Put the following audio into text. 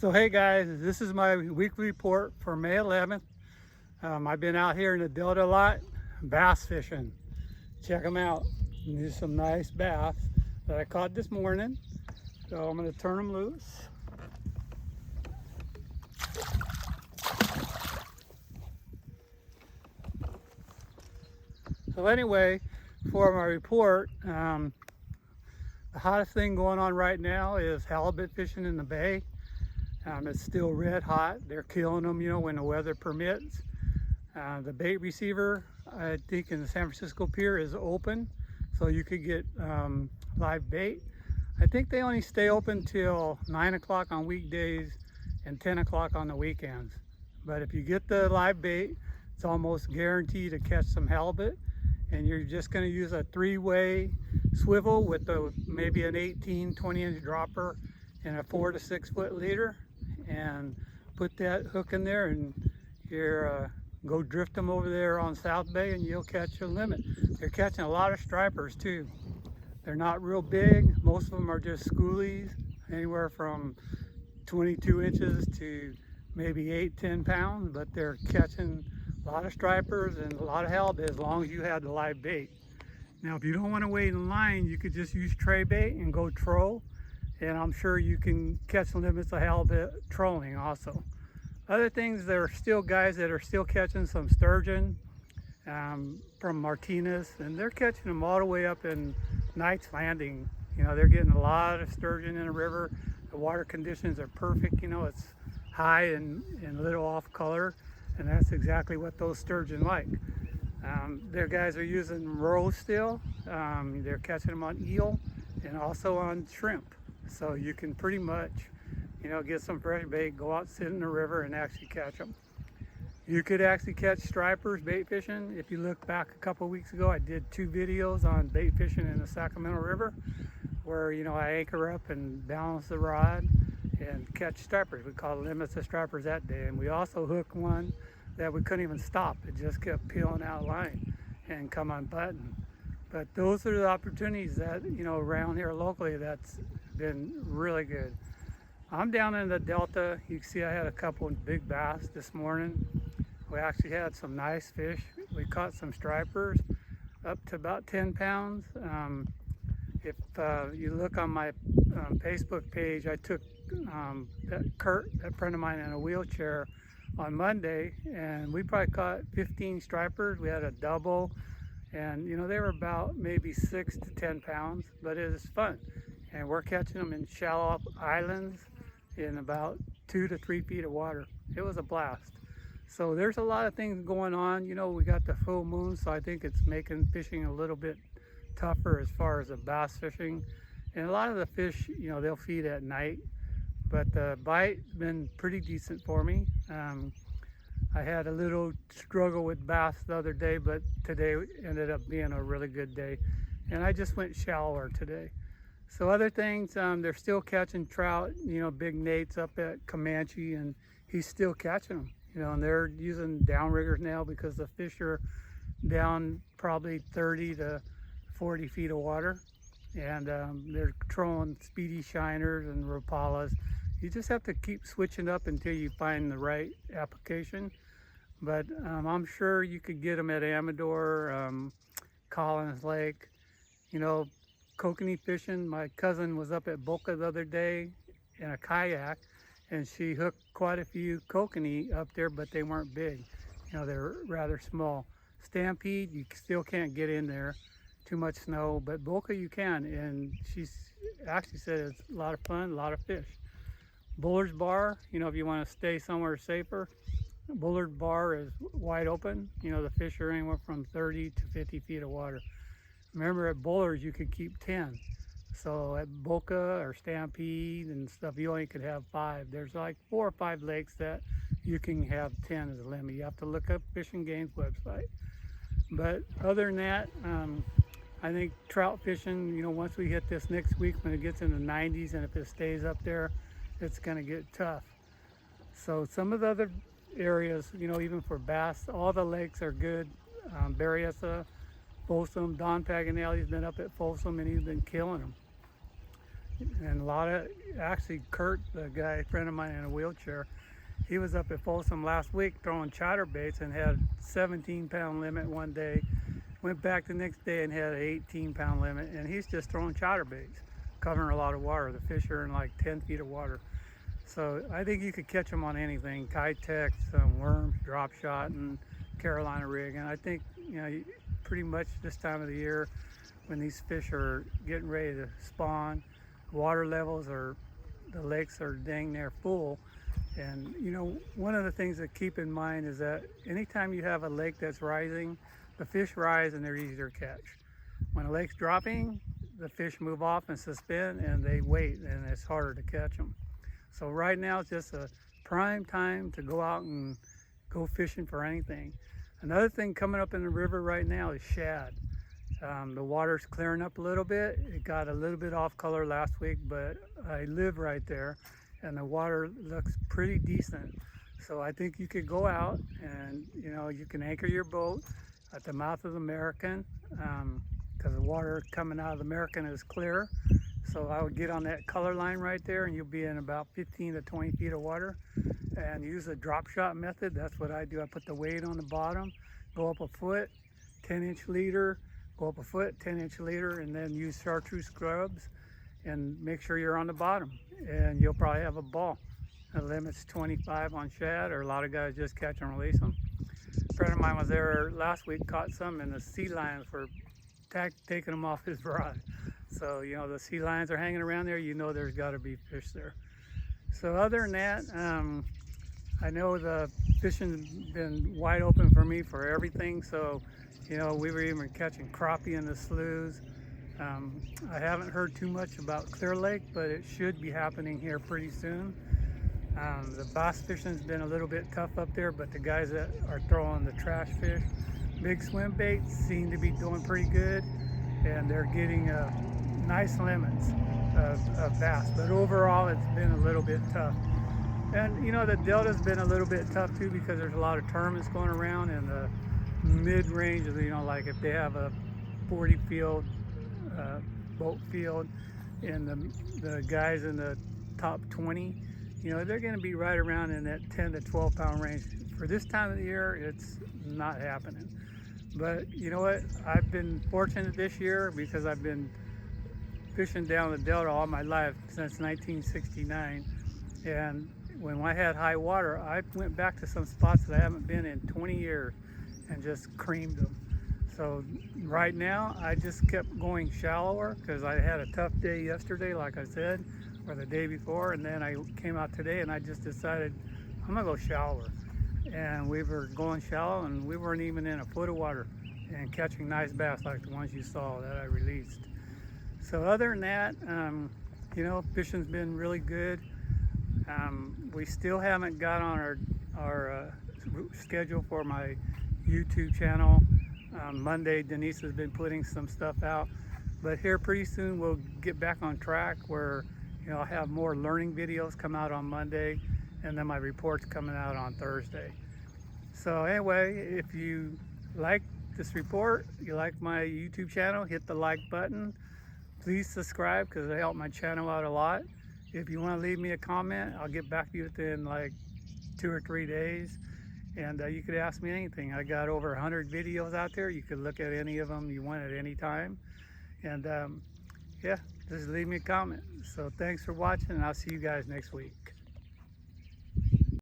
So hey guys, this is my weekly report for May 11th. I've been out here in the Delta a lot, bass fishing. Check them out. And there's some nice bass that I caught this morning. So I'm going to turn them loose. So anyway, for my report, the hottest thing going on right now is halibut fishing in the bay. It's still red hot. They're killing them, when the weather permits. The bait receiver, I think in the San Francisco Pier is open, so you could get live bait. I think they only stay open till 9 o'clock on weekdays and 10 o'clock on the weekends. But if you get the live bait, it's almost guaranteed to catch some halibut. And you're just going to use a 3-way swivel with maybe an 18, 20-inch dropper and a 4 to 6 foot leader, and put that hook in there and you're go drift them over there on South Bay and you'll catch your limit. They're catching a lot of stripers too. They're not real big. Most of them are just schoolies, anywhere from 22 inches to maybe 8-10 pounds, but they're catching a lot of stripers and a lot of halibut as long as you have the live bait. Now if you don't want to wait in line, you could just use tray bait and go troll, and I'm sure you can catch limits of halibut trolling also. Other things, there are still guys that are still catching some sturgeon from Martinez, and they're catching them all the way up in Knights Landing. They're getting a lot of sturgeon in the river. The water conditions are perfect. It's high and a little off color, and that's exactly what those sturgeon like. Their guys are using roe still. They're catching them on eel and also on shrimp. So you can pretty much, get some fresh bait, go out, sit in the river, and actually catch them. You could actually catch stripers bait fishing. If you look back a couple weeks ago, I did 2 videos on bait fishing in the Sacramento River, where I anchor up and balance the rod and catch stripers. We caught limits of stripers that day, and we also hooked one that we couldn't even stop. It just kept peeling out line and come unbuttoned. But those are the opportunities that around here locally that's been really good. I'm down in the Delta. You can see I had a couple of big bass this morning. We actually had some nice fish. We caught some stripers up to about 10 pounds. If you look on my Facebook page, I took Kurt, a friend of mine, in a wheelchair on Monday, and we probably caught 15 stripers. We had a double, and they were about maybe 6 to 10 pounds, but it was fun. And we're catching them in shallow islands in about 2 to 3 feet of water. It was a blast. So there's a lot of things going on. We got the full moon, so I think it's making fishing a little bit tougher as far as the bass fishing. And a lot of the fish, they'll feed at night. But the bite's been pretty decent for me. I had a little struggle with bass the other day, but today ended up being a really good day. And I just went shallower today. So other things, they're still catching trout, big Nate's up at Comanche, and he's still catching them. And they're using downriggers now because the fish are down probably 30 to 40 feet of water. And they're trolling speedy shiners and rapalas. You just have to keep switching up until you find the right application. But I'm sure you could get them at Amador, Collins Lake. Kokanee fishing. My cousin was up at Boca the other day in a kayak, and she hooked quite a few kokanee up there, but they weren't big. They're rather small. Stampede, you still can't get in there. Too much snow, but Boca you can, and she actually said it's a lot of fun, a lot of fish. Bullard's Bar, if you want to stay somewhere safer, Bullard's Bar is wide open. The fish are anywhere from 30 to 50 feet of water. Remember, at Bullard's you could keep 10. So at Boca or Stampede and stuff, you only could have 5. There's like 4 or 5 lakes that you can have 10 as a limit. You have to look up Fish and Game's website. But other than that, I think trout fishing, once we hit this next week, when it gets in the 90s, and if it stays up there, it's going to get tough. So some of the other areas, even for bass, all the lakes are good. Berryessa, Folsom, Don Paganelli's been up at Folsom, and he's been killing them. And a lot of, actually Kurt, the guy, friend of mine in a wheelchair, he was up at Folsom last week throwing chatterbaits and had 17-pound limit one day. Went back the next day and had an 18-pound limit, and he's just throwing chatterbaits, covering a lot of water. The fish are in like 10 feet of water. So I think you could catch them on anything, Keitech, worms, drop shot, and Carolina rig. And I think, you know, pretty much this time of the year when these fish are getting ready to spawn, water levels are, the lakes are dang near full. And you know, one of the things to keep in mind is that anytime you have a lake that's rising, the fish rise and they're easier to catch. When a lake's dropping, the fish move off and suspend and they wait, and it's harder to catch them. So right now it's just a prime time to go out and go fishing for anything. Another thing coming up in the river right now is shad. The water's clearing up a little bit. It got a little bit off color last week, but I live right there and the water looks pretty decent. So I think you could go out and, you know, you can anchor your boat at the mouth of the American, because the water coming out of the American is clear. So I would get on that color line right there and you'll be in about 15 to 20 feet of water, and use a drop shot method. That's what I do. I put the weight on the bottom, go up a foot, 10-inch leader, go up a foot, 10-inch leader, and then use chartreuse scrubs and make sure you're on the bottom, and you'll probably have a ball. The limit's 25 on shad, or a lot of guys just catch and release them. A friend of mine was there last week, caught some, and the sea lions were taking them off his rod. So, you know, the sea lions are hanging around there, you know there's got to be fish there. So other than that, I know the fishing's been wide open for me for everything. So, you know, we were even catching crappie in the sloughs. I haven't heard too much about Clear Lake, but it should be happening here pretty soon. The bass fishing's been a little bit tough up there, but the guys that are throwing the trash fish, big swim baits, seem to be doing pretty good, and they're getting nice limits of bass. But overall, it's been a little bit tough. And you know, the Delta's been a little bit tough too, because there's a lot of tournaments going around in the mid-range. You know, like if they have a 40 field boat field, and the guys in the top 20, you know, they're going to be right around in that 10 to 12 pound range. For this time of the year, it's not happening. But you know what? I've been fortunate this year because I've been fishing down the Delta all my life since 1969. And when I had high water, I went back to some spots that I haven't been in 20 years and just creamed them. So right now, I just kept going shallower because I had a tough day yesterday, like I said, or the day before, and then I came out today and I just decided I'm gonna go shallower. And we were going shallow and we weren't even in a foot of water and catching nice bass like the ones you saw that I released. So other than that, you know, fishing's been really good. We still haven't got on our schedule for my YouTube channel. Monday, Denise has been putting some stuff out, but here pretty soon we'll get back on track where, you know, I'll have more learning videos come out on Monday, and then my reports coming out on Thursday. So anyway, if you like this report, you like my YouTube channel, hit the like button. Please subscribe because it helps my channel out a lot. If you want to leave me a comment, I'll get back to you within like 2 or 3 days. And you could ask me anything. I got over 100 videos out there. You could look at any of them you want at any time. And yeah, just leave me a comment. So thanks for watching, and I'll see you guys next week.